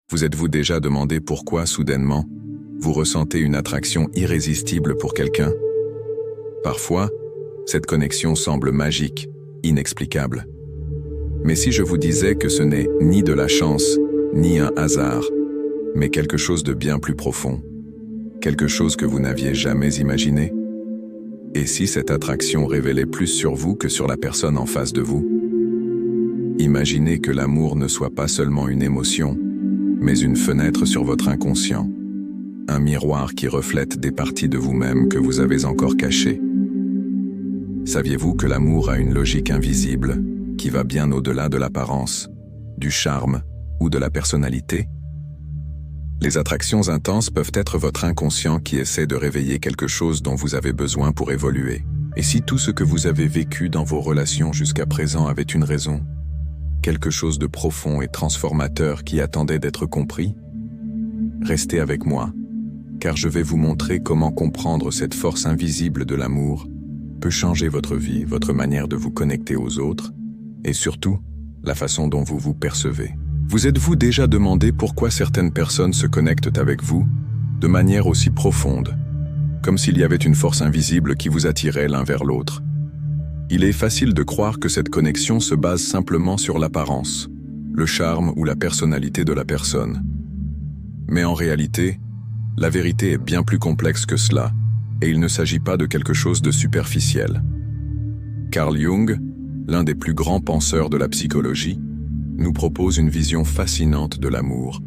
Vous êtes-vous déjà demandé pourquoi, soudainement, vous ressentez une attraction irrésistible pour quelqu'un? Parfois, cette connexion semble magique, inexplicable. Mais si je vous disais que ce n'est ni de la chance, ni un hasard, mais quelque chose de bien plus profond, quelque chose que vous n'aviez jamais imaginé? Et si cette attraction révélait plus sur vous que sur la personne en face de vous? Imaginez que l'amour ne soit pas seulement une émotion, mais une fenêtre sur votre inconscient, un miroir qui reflète des parties de vous-même que vous avez encore cachées. Saviez-vous que l'amour a une logique invisible, qui va bien au-delà de l'apparence, du charme ou de la personnalité? Les attractions intenses peuvent être votre inconscient qui essaie de réveiller quelque chose dont vous avez besoin pour évoluer. Et si tout ce que vous avez vécu dans vos relations jusqu'à présent avait une raison, quelque chose de profond et transformateur qui attendait d'être compris? Restez avec moi, car je vais vous montrer comment comprendre cette force invisible de l'amour peut changer votre vie, votre manière de vous connecter aux autres, et surtout, la façon dont vous vous percevez. Vous êtes-vous déjà demandé pourquoi certaines personnes se connectent avec vous de manière aussi profonde, comme s'il y avait une force invisible qui vous attirait l'un vers l'autre? Il est facile de croire que cette connexion se base simplement sur l'apparence, le charme ou la personnalité de la personne. Mais en réalité, la vérité est bien plus complexe que cela, et il ne s'agit pas de quelque chose de superficiel. Carl Jung, l'un des plus grands penseurs de la psychologie, nous propose une vision fascinante de l'amour,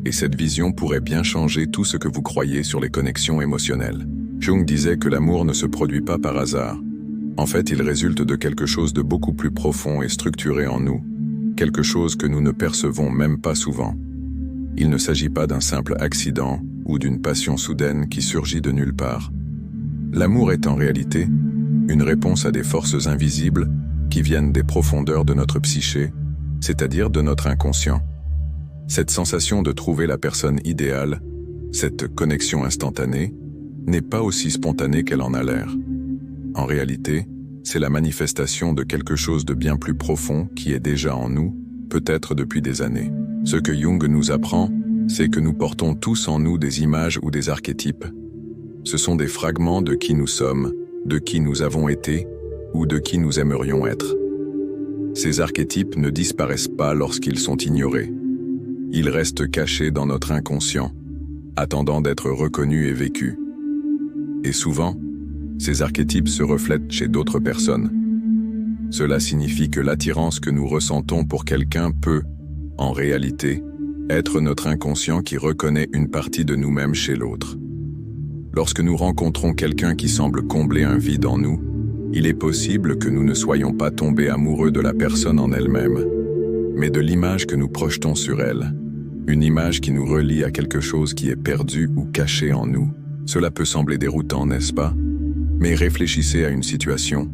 et cette vision pourrait bien changer tout ce que vous croyez sur les connexions émotionnelles. Jung disait que l'amour ne se produit pas par hasard. En fait, il résulte de quelque chose de beaucoup plus profond et structuré en nous, quelque chose que nous ne percevons même pas souvent. Il ne s'agit pas d'un simple accident ou d'une passion soudaine qui surgit de nulle part. L'amour est en réalité une réponse à des forces invisibles qui viennent des profondeurs de notre psyché, c'est-à-dire de notre inconscient. Cette sensation de trouver la personne idéale, cette connexion instantanée, n'est pas aussi spontanée qu'elle en a l'air. En réalité, c'est la manifestation de quelque chose de bien plus profond qui est déjà en nous, peut-être depuis des années. Ce que Jung nous apprend, c'est que nous portons tous en nous des images ou des archétypes. Ce sont des fragments de qui nous sommes, de qui nous avons été ou de qui nous aimerions être. Ces archétypes ne disparaissent pas lorsqu'ils sont ignorés. Ils restent cachés dans notre inconscient, attendant d'être reconnus et vécus. Et souvent, ces archétypes se reflètent chez d'autres personnes. Cela signifie que l'attirance que nous ressentons pour quelqu'un peut, en réalité, être notre inconscient qui reconnaît une partie de nous-mêmes chez l'autre. Lorsque nous rencontrons quelqu'un qui semble combler un vide en nous, il est possible que nous ne soyons pas tombés amoureux de la personne en elle-même, mais de l'image que nous projetons sur elle, une image qui nous relie à quelque chose qui est perdu ou caché en nous. Cela peut sembler déroutant, n'est-ce pas? Mais réfléchissez à une situation.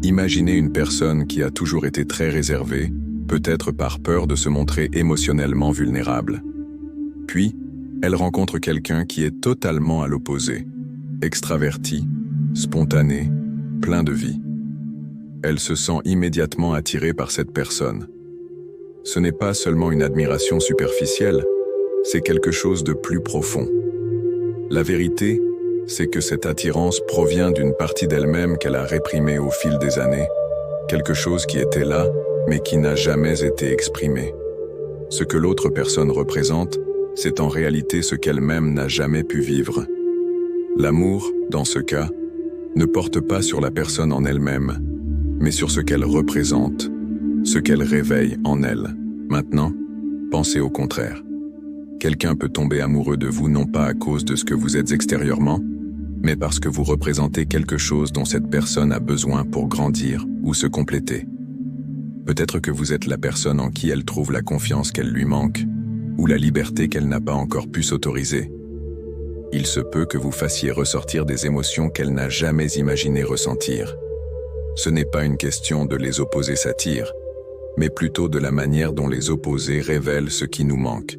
Imaginez une personne qui a toujours été très réservée, peut-être par peur de se montrer émotionnellement vulnérable. Puis, elle rencontre quelqu'un qui est totalement à l'opposé, extraverti, spontané, plein de vie. Elle se sent immédiatement attirée par cette personne. Ce n'est pas seulement une admiration superficielle, c'est quelque chose de plus profond. La vérité, c'est que cette attirance provient d'une partie d'elle-même qu'elle a réprimée au fil des années, quelque chose qui était là, mais qui n'a jamais été exprimé. Ce que l'autre personne représente, c'est en réalité ce qu'elle-même n'a jamais pu vivre. L'amour, dans ce cas, ne porte pas sur la personne en elle-même, mais sur ce qu'elle représente, ce qu'elle réveille en elle. Maintenant, pensez au contraire. Quelqu'un peut tomber amoureux de vous non pas à cause de ce que vous êtes extérieurement, mais parce que vous représentez quelque chose dont cette personne a besoin pour grandir ou se compléter. Peut-être que vous êtes la personne en qui elle trouve la confiance qu'elle lui manque, ou la liberté qu'elle n'a pas encore pu s'autoriser. Il se peut que vous fassiez ressortir des émotions qu'elle n'a jamais imaginé ressentir. Ce n'est pas une question de les opposés s'attirent, mais plutôt de la manière dont les opposés révèlent ce qui nous manque,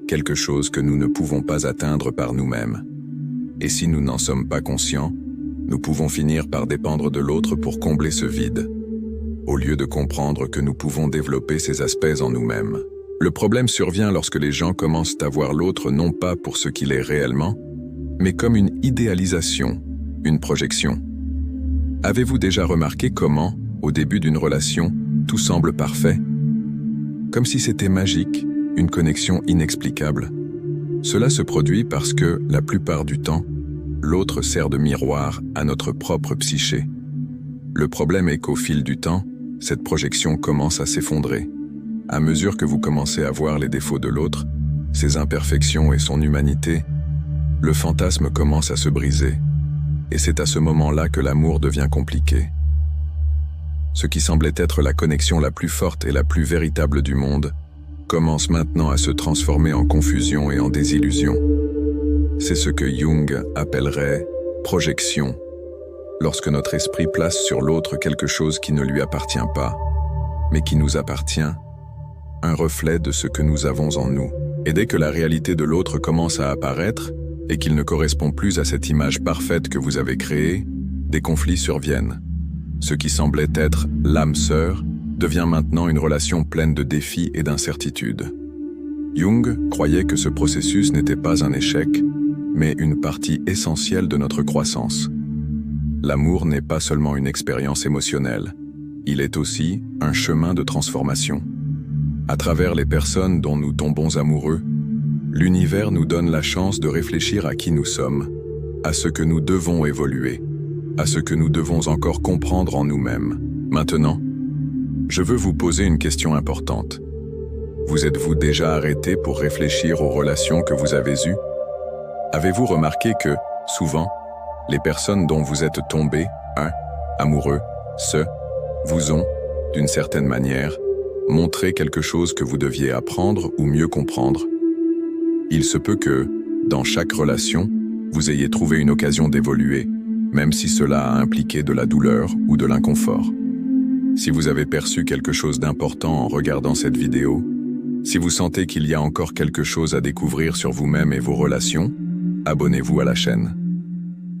quelque chose que nous ne pouvons pas atteindre par nous-mêmes. Et si nous n'en sommes pas conscients, nous pouvons finir par dépendre de l'autre pour combler ce vide, au lieu de comprendre que nous pouvons développer ces aspects en nous-mêmes. Le problème survient lorsque les gens commencent à voir l'autre non pas pour ce qu'il est réellement, mais comme une idéalisation, une projection. Avez-vous déjà remarqué comment, au début d'une relation, tout semble parfait? Comme si c'était magique, une connexion inexplicable. Cela se produit parce que, la plupart du temps, l'autre sert de miroir à notre propre psyché. Le problème est qu'au fil du temps, cette projection commence à s'effondrer. À mesure que vous commencez à voir les défauts de l'autre, ses imperfections et son humanité, le fantasme commence à se briser. Et c'est à ce moment-là que l'amour devient compliqué. Ce qui semblait être la connexion la plus forte et la plus véritable du monde, commence maintenant à se transformer en confusion et en désillusion. C'est ce que Jung appellerait projection, lorsque notre esprit place sur l'autre quelque chose qui ne lui appartient pas, mais qui nous appartient, un reflet de ce que nous avons en nous. Et dès que la réalité de l'autre commence à apparaître, et qu'il ne correspond plus à cette image parfaite que vous avez créée, des conflits surviennent. Ce qui semblait être l'âme sœur devient maintenant une relation pleine de défis et d'incertitudes. Jung croyait que ce processus n'était pas un échec, mais une partie essentielle de notre croissance. L'amour n'est pas seulement une expérience émotionnelle, il est aussi un chemin de transformation. À travers les personnes dont nous tombons amoureux, l'univers nous donne la chance de réfléchir à qui nous sommes, à ce que nous devons évoluer, à ce que nous devons encore comprendre en nous-mêmes. Maintenant, je veux vous poser une question importante. Vous êtes-vous déjà arrêté pour réfléchir aux relations que vous avez eues? Avez-vous remarqué que, souvent, les personnes dont vous êtes tombé, amoureux, vous ont, d'une certaine manière, montré quelque chose que vous deviez apprendre ou mieux comprendre? Il se peut que, dans chaque relation, vous ayez trouvé une occasion d'évoluer, même si cela a impliqué de la douleur ou de l'inconfort. Si vous avez perçu quelque chose d'important en regardant cette vidéo, si vous sentez qu'il y a encore quelque chose à découvrir sur vous-même et vos relations, abonnez-vous à la chaîne.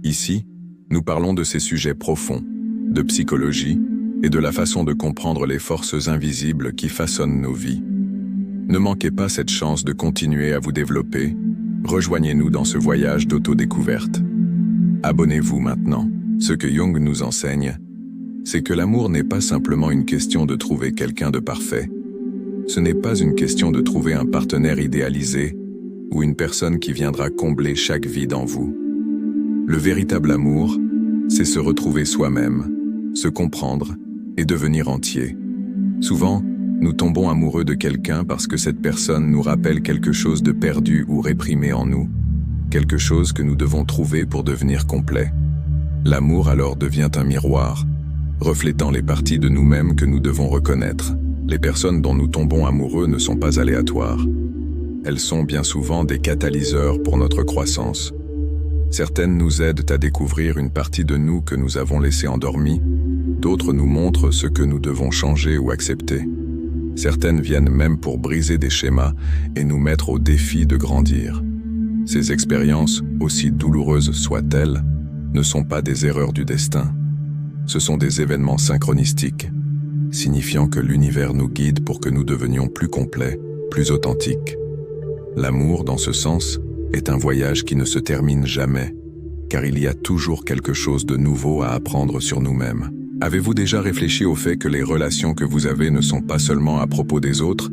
Ici, nous parlons de ces sujets profonds, de psychologie et de la façon de comprendre les forces invisibles qui façonnent nos vies. Ne manquez pas cette chance de continuer à vous développer. Rejoignez-nous dans ce voyage d'autodécouverte. Abonnez-vous maintenant. Ce que Jung nous enseigne, c'est que l'amour n'est pas simplement une question de trouver quelqu'un de parfait. Ce n'est pas une question de trouver un partenaire idéalisé ou une personne qui viendra combler chaque vide en vous. Le véritable amour, c'est se retrouver soi-même, se comprendre et devenir entier. Souvent, nous tombons amoureux de quelqu'un parce que cette personne nous rappelle quelque chose de perdu ou réprimé en nous, quelque chose que nous devons trouver pour devenir complet. L'amour alors devient un miroir, reflétant les parties de nous-mêmes que nous devons reconnaître. Les personnes dont nous tombons amoureux ne sont pas aléatoires. Elles sont bien souvent des catalyseurs pour notre croissance. Certaines nous aident à découvrir une partie de nous que nous avons laissée endormie, d'autres nous montrent ce que nous devons changer ou accepter. Certaines viennent même pour briser des schémas et nous mettre au défi de grandir. Ces expériences, aussi douloureuses soient-elles, ne sont pas des erreurs du destin. Ce sont des événements synchronistiques, signifiant que l'univers nous guide pour que nous devenions plus complets, plus authentiques. L'amour, dans ce sens, est un voyage qui ne se termine jamais, car il y a toujours quelque chose de nouveau à apprendre sur nous-mêmes. Avez-vous déjà réfléchi au fait que les relations que vous avez ne sont pas seulement à propos des autres,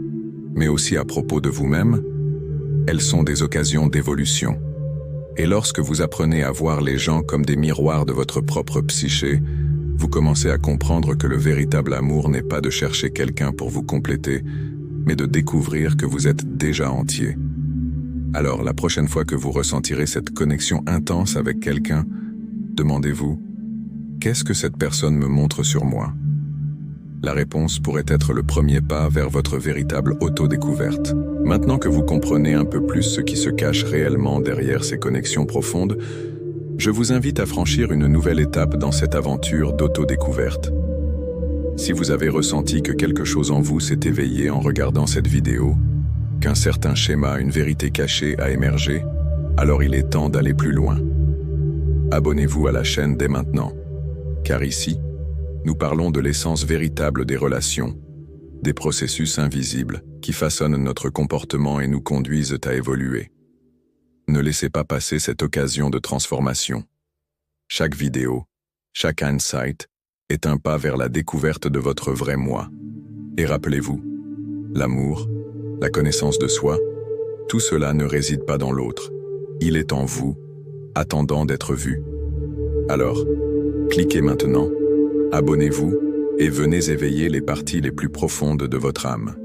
mais aussi à propos de vous-même? Elles sont des occasions d'évolution. Et lorsque vous apprenez à voir les gens comme des miroirs de votre propre psyché, vous commencez à comprendre que le véritable amour n'est pas de chercher quelqu'un pour vous compléter, mais de découvrir que vous êtes déjà entier. Alors, la prochaine fois que vous ressentirez cette connexion intense avec quelqu'un, demandez-vous, qu'est-ce que cette personne me montre sur moi? La réponse pourrait être le premier pas vers votre véritable autodécouverte. Maintenant que vous comprenez un peu plus ce qui se cache réellement derrière ces connexions profondes, je vous invite à franchir une nouvelle étape dans cette aventure d'autodécouverte. Si vous avez ressenti que quelque chose en vous s'est éveillé en regardant cette vidéo, qu'un certain schéma, une vérité cachée a émergé, alors il est temps d'aller plus loin. Abonnez-vous à la chaîne dès maintenant, car ici, nous parlons de l'essence véritable des relations, des processus invisibles qui façonnent notre comportement et nous conduisent à évoluer. Ne laissez pas passer cette occasion de transformation. Chaque vidéo, chaque insight est un pas vers la découverte de votre vrai moi. Et rappelez-vous, l'amour, la connaissance de soi, tout cela ne réside pas dans l'autre. Il est en vous, attendant d'être vu. Alors, cliquez maintenant, abonnez-vous et venez éveiller les parties les plus profondes de votre âme.